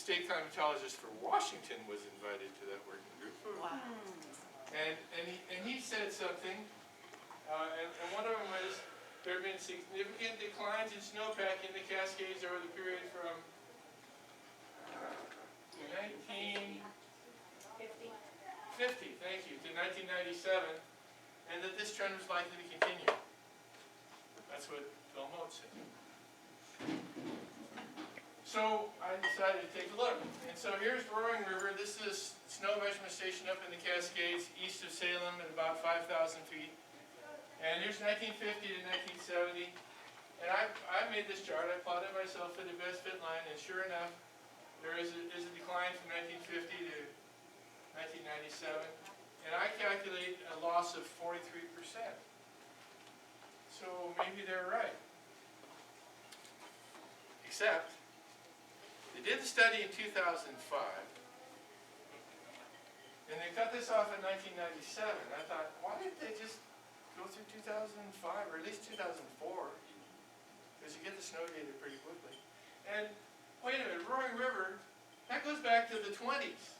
state climatologist for Washington was invited to that working group. Wow. And he said something, and one of them was, there have been significant declines in snowpack in the Cascades over the period from 1950, thank you, to 1997, and that this trend was likely to continue. That's what Phil Mote said. So I decided to take a look. And so here's Roaring River. This is snow measurement station up in the Cascades, east of Salem at about 5,000 feet. And here's 1950 to 1970. And I made this chart. I plotted myself for the best fit line, and sure enough, there is a decline from 1950 to 1997. And I calculate a loss of 43%. So maybe they're right. Except, they did the study in 2005, and they cut this off in 1997. I thought, why didn't they just go through 2005, or at least 2004? Because you get the snow data pretty quickly. And, wait a minute, Roaring River, that goes back to the 20s.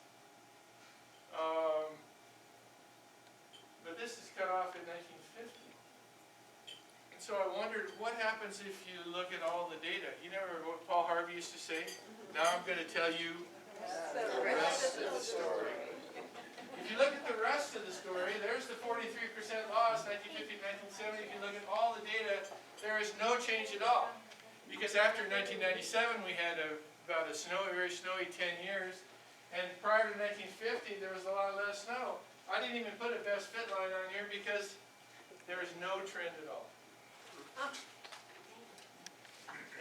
But this is cut off in 1950. And so I wondered, what happens if you look at all the data? You remember what Paul Harvey used to say? Now I'm going to tell you the rest of the story. If you look at the rest of the story, there's the 43% loss, 1950, 1970. If you look at all the data, there is no change at all. Because after 1997, we had about a very snowy 10 years. And prior to 1950, there was a lot less snow. I didn't even put a best fit line on here because there is no trend at all.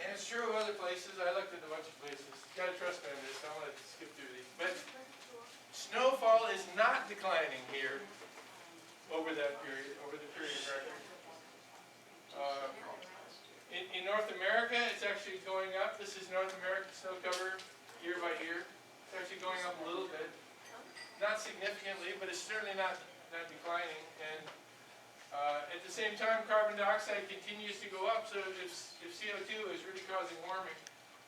And it's true of other places. I looked at a bunch of places. You gotta trust me on this. I'm gonna skip through these. But snowfall is not declining here over that period, over the period record. In North America, it's actually going up. This is North American snow cover year by year. It's actually going up a little bit. Not significantly, but it's certainly not declining. And at the same time, carbon dioxide continues to go up. So if CO2 is really causing warming,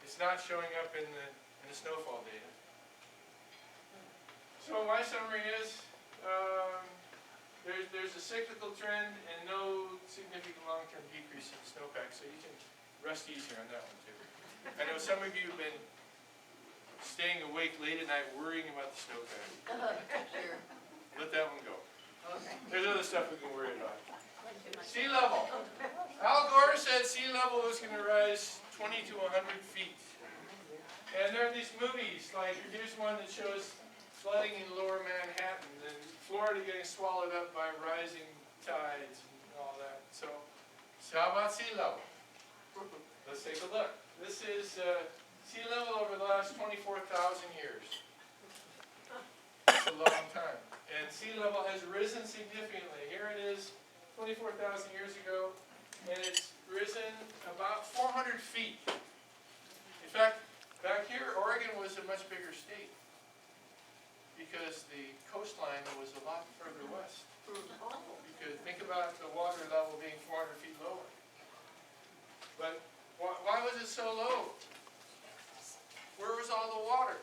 it's not showing up in the snowfall data. So my summary is there's a cyclical trend and no significant long-term decrease in snowpack. So you can rest easy on that one too. I know some of you have been staying awake late at night worrying about the snowpack. Sure. Let that one go. Okay. There's other stuff we can worry about. Sea level. Al Gore said sea level was going to rise 20 to 100 feet. And there are these movies, like here's one that shows flooding in lower Manhattan and Florida getting swallowed up by rising tides and all that. So how about sea level? Let's take a look. This is sea level over the last 24,000 years. It's a long time. And sea level has risen significantly. Here it is 24,000 years ago, and it's risen about 400 feet. In fact, back here, Oregon was a much bigger state because the coastline was a lot further west. Because think about the water level being 400 feet lower. But why was it so low? Where was all the water?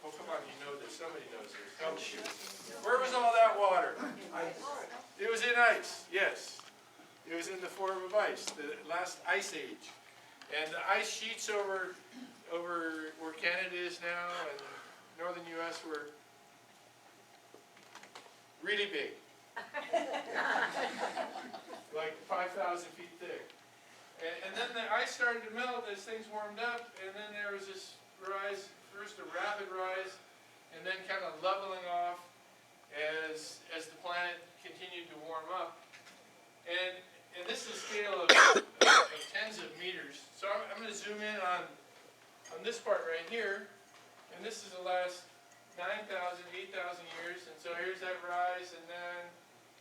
Oh, come on, you know this. Somebody knows this. Help me. Where was all that water? Ice. It was in ice, yes. It was in the form of ice, the last ice age. And the ice sheets over where Canada is now and northern U.S. were really big. Like 5,000 feet thick. And then the ice started to melt as things warmed up, and then there was this rise, first a rapid rise, and then kind of leveling off as the planet continued to warm up. And this is a scale of tens of meters. So I'm going to zoom in on this part right here, and this is the last 9,000, 8,000 years, and so here's that rise, and then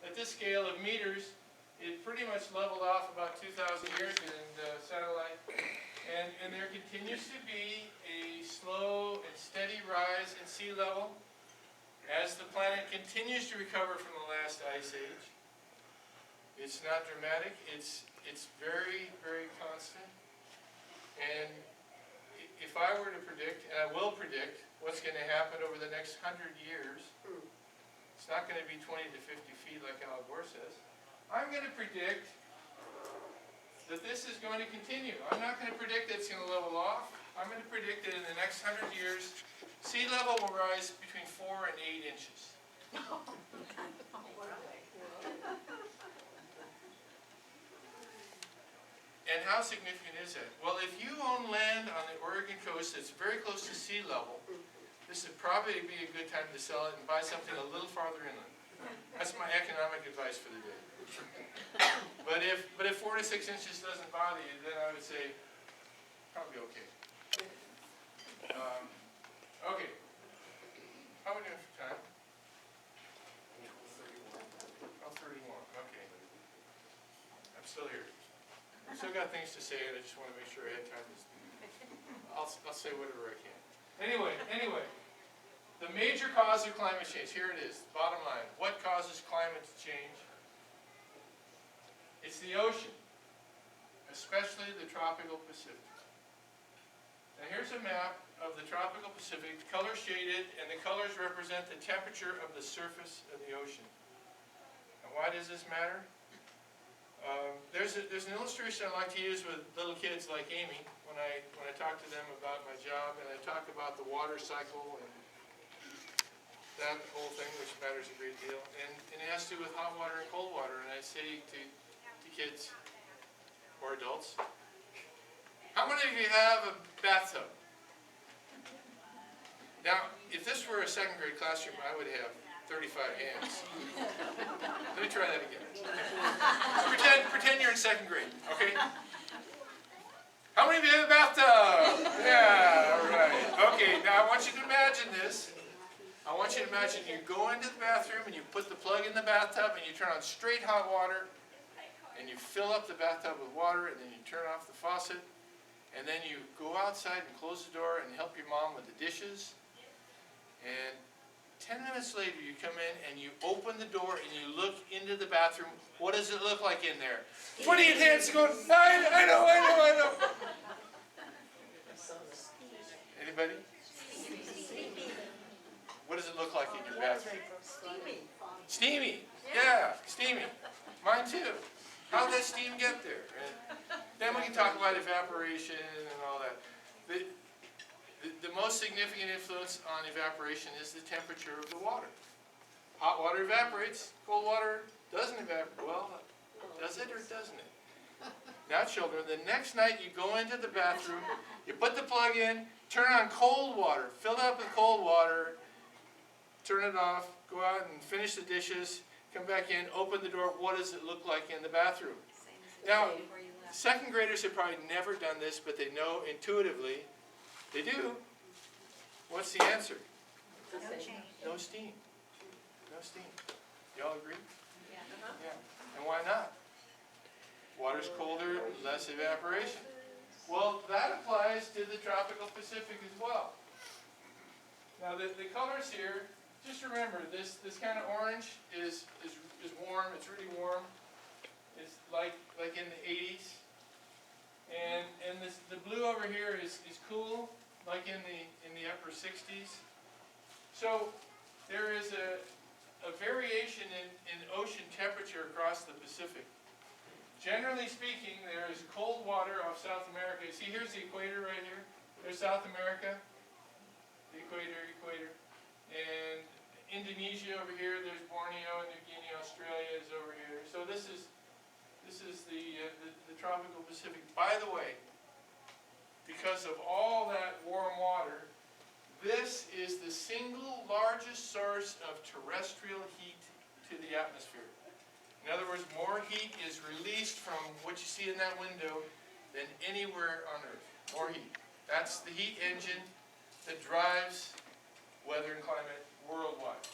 at this scale of meters, it pretty much leveled off about 2,000 years in satellite, and there continues to be a slow and steady rise in sea level as the planet continues to recover from the last ice age. It's not dramatic, it's very, very constant, and predict, and I will predict, what's going to happen over the next 100 years. It's not going to be 20 to 50 feet like Al Gore says. I'm going to predict that this is going to continue. I'm not going to predict that it's going to level off. I'm going to predict that in the next 100 years, sea level will rise between 4 and 8 inches. And how significant is that? Well, if you own land on the Oregon coast that's very close to sea level, this would probably be a good time to sell it and buy something a little farther inland. That's my economic advice for the day. But if 4 to 6 inches doesn't bother you, then I would say probably okay. Okay. How are we doing for time? 12:31. Okay. I'm still here. I've still got things to say, and I just want to make sure I had time to speak. I'll say whatever I can. Anyway, the major cause of climate change, here it is, bottom line. What causes climate to change? It's the ocean, especially the tropical Pacific. Now here's a map of the tropical Pacific, color shaded, and the colors represent the temperature of the surface of the ocean. Now why does this matter? There's an illustration I like to use with little kids like Amy when I talk to them about my job, and I talk about the water cycle and that whole thing, which matters a great deal, and it has to do with hot water and cold water. And I say to kids or adults, how many of you have a bathtub? Now, if this were a second grade classroom, I would have 35 hands. Let me try that again. Pretend you're in second grade, okay? How many of you have a bathtub? Yeah, all right. Okay, now I want you to imagine this. I want you to imagine you go into the bathroom and you put the plug in the bathtub and you turn on straight hot water and you fill up the bathtub with water and then you turn off the faucet and then you go outside and close the door and help your mom with the dishes. And 10 minutes later you come in and you open the door and you look into the bathroom. What does it look like in there? 28 hands going, I know. Anybody? What does it look like in your bathroom? Steamy. Yeah, steamy. Mine too. How did that steam get there? And then we can talk about evaporation and all that. The most significant influence on evaporation is the temperature of the water. Hot water evaporates, cold water doesn't evaporate. Well, does it or doesn't it? Now children, the next night you go into the bathroom, you put the plug in, turn on cold water, fill it up with cold water, turn it off, go out and finish the dishes, come back in, open the door. What does it look like in the bathroom? Now, second graders have probably never done this, but they know intuitively. They do. What's the answer? No steam. No steam. Y'all agree? Yeah. And why not? Water's colder, less evaporation. Well, that applies to the tropical Pacific as well. Now the colors here, just remember this kind of orange is warm. It's really warm. It's like in the 80s. And the blue over here is cool, like in the upper 60s. So there is a variation in ocean temperature across the Pacific. Generally speaking, there is cold water off South America. See, here's the equator right here. There's South America, the equator. And Indonesia over here, there's Borneo, New Guinea, Australia is over here. So this is the tropical Pacific. By the way, because of all that warm water, this is the single largest source of terrestrial heat to the atmosphere. In other words, more heat is released from what you see in that window than anywhere on Earth. More heat. That's the heat engine that drives weather and climate worldwide.